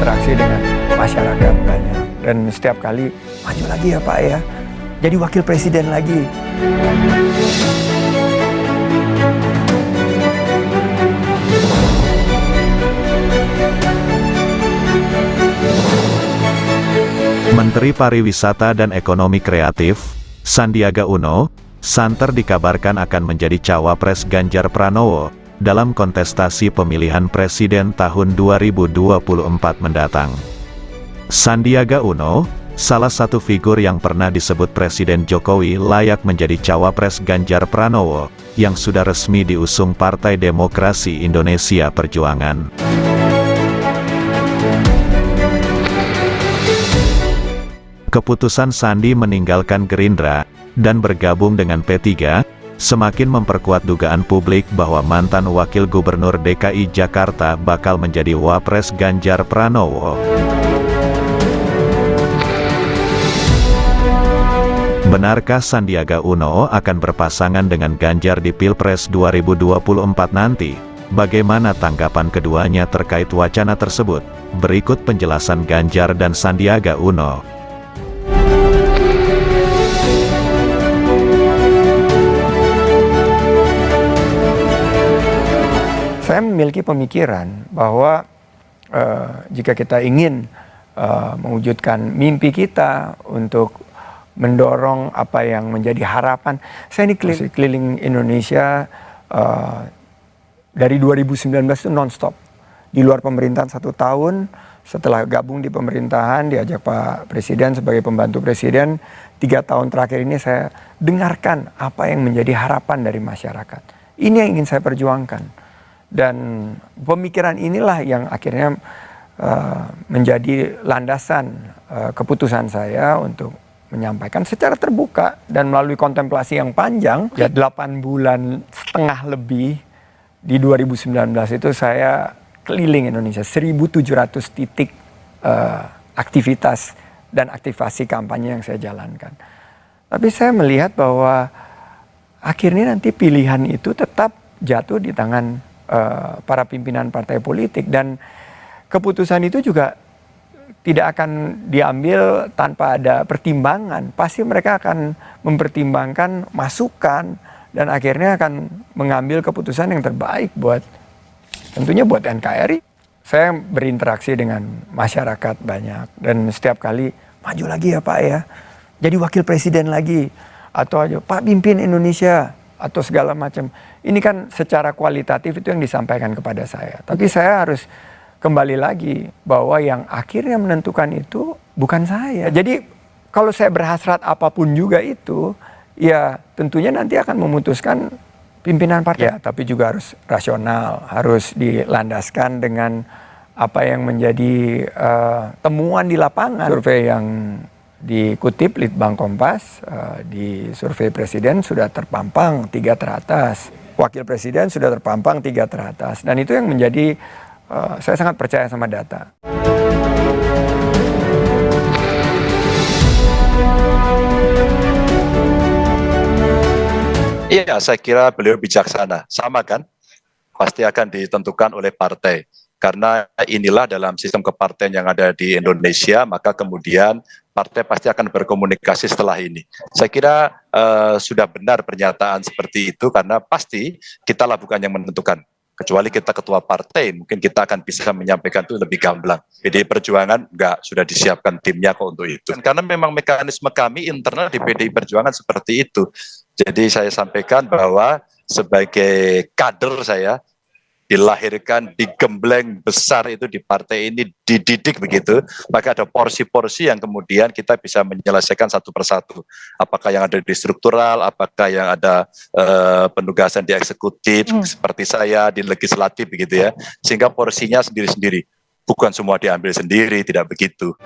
berinteraksi dengan masyarakat banyak. Dan setiap kali, maju lagi ya Pak ya, jadi wakil presiden lagi. Menteri Pariwisata dan Ekonomi Kreatif, Sandiaga Uno, santer dikabarkan akan menjadi cawapres Ganjar Pranowo dalam kontestasi pemilihan presiden tahun 2024 mendatang. Sandiaga Uno, salah satu figur yang pernah disebut Presiden Jokowi layak menjadi cawapres Ganjar Pranowo, yang sudah resmi diusung Partai Demokrasi Indonesia Perjuangan. Keputusan Sandi meninggalkan Gerindra dan bergabung dengan P3 semakin memperkuat dugaan publik bahwa mantan Wakil Gubernur DKI Jakarta bakal menjadi Wapres Ganjar Pranowo. Benarkah Sandiaga Uno akan berpasangan dengan Ganjar di Pilpres 2024 nanti? Bagaimana tanggapan keduanya terkait wacana tersebut? Berikut penjelasan Ganjar dan Sandiaga Uno. Saya memiliki pemikiran bahwa jika kita ingin mewujudkan mimpi kita untuk mendorong apa yang menjadi harapan, saya ini keliling Indonesia dari 2019 itu non-stop. Di luar pemerintahan 1 tahun, setelah gabung di pemerintahan, diajak Pak Presiden sebagai pembantu Presiden, 3 tahun terakhir ini saya dengarkan apa yang menjadi harapan dari masyarakat. Ini yang ingin saya perjuangkan. Dan pemikiran inilah yang akhirnya menjadi landasan keputusan saya untuk menyampaikan secara terbuka dan melalui kontemplasi yang panjang. Ya 8,5 bulan lebih di 2019 itu saya keliling Indonesia, 1.700 titik aktivitas dan aktivasi kampanye yang saya jalankan. Tapi saya melihat bahwa akhirnya nanti pilihan itu tetap jatuh di tangan para pimpinan partai politik, dan keputusan itu juga tidak akan diambil tanpa ada pertimbangan. Pasti mereka akan mempertimbangkan masukan dan akhirnya akan mengambil keputusan yang terbaik tentunya buat NKRI. Saya berinteraksi dengan masyarakat banyak, dan setiap kali maju lagi ya Pak ya, jadi wakil presiden lagi, atau aja Pak pimpin Indonesia, atau segala macam. Ini kan secara kualitatif itu yang disampaikan kepada saya. Tapi saya harus kembali lagi bahwa yang akhirnya menentukan itu bukan saya. Jadi kalau saya berhasrat apapun juga itu, ya tentunya nanti akan memutuskan pimpinan partai. Ya, tapi juga harus rasional, harus dilandaskan dengan apa yang menjadi temuan di lapangan. Survei yang dikutip Litbang Kompas, di survei presiden sudah terpampang 3 teratas. Wakil presiden sudah terpampang 3 teratas. Dan itu yang menjadi, saya sangat percaya sama data. Iya, saya kira beliau bijaksana. Sama kan? Pasti akan ditentukan oleh partai. Karena inilah dalam sistem kepartaian yang ada di Indonesia, maka kemudian partai pasti akan berkomunikasi setelah ini. Saya kira sudah benar pernyataan seperti itu, karena pasti kitalah bukan yang menentukan. Kecuali kita ketua partai, mungkin kita akan bisa menyampaikan itu lebih gamblang. PDI Perjuangan enggak, sudah disiapkan timnya kok untuk itu. Karena memang mekanisme kami internal di PDI Perjuangan seperti itu. Jadi saya sampaikan bahwa sebagai kader saya, dilahirkan, digembleng besar itu di partai ini, dididik begitu, maka ada porsi-porsi yang kemudian kita bisa menyelesaikan satu persatu. Apakah yang ada di struktural, apakah yang ada penugasan di eksekutif, seperti saya di legislatif begitu ya, sehingga porsinya sendiri-sendiri. Bukan semua diambil sendiri, tidak begitu.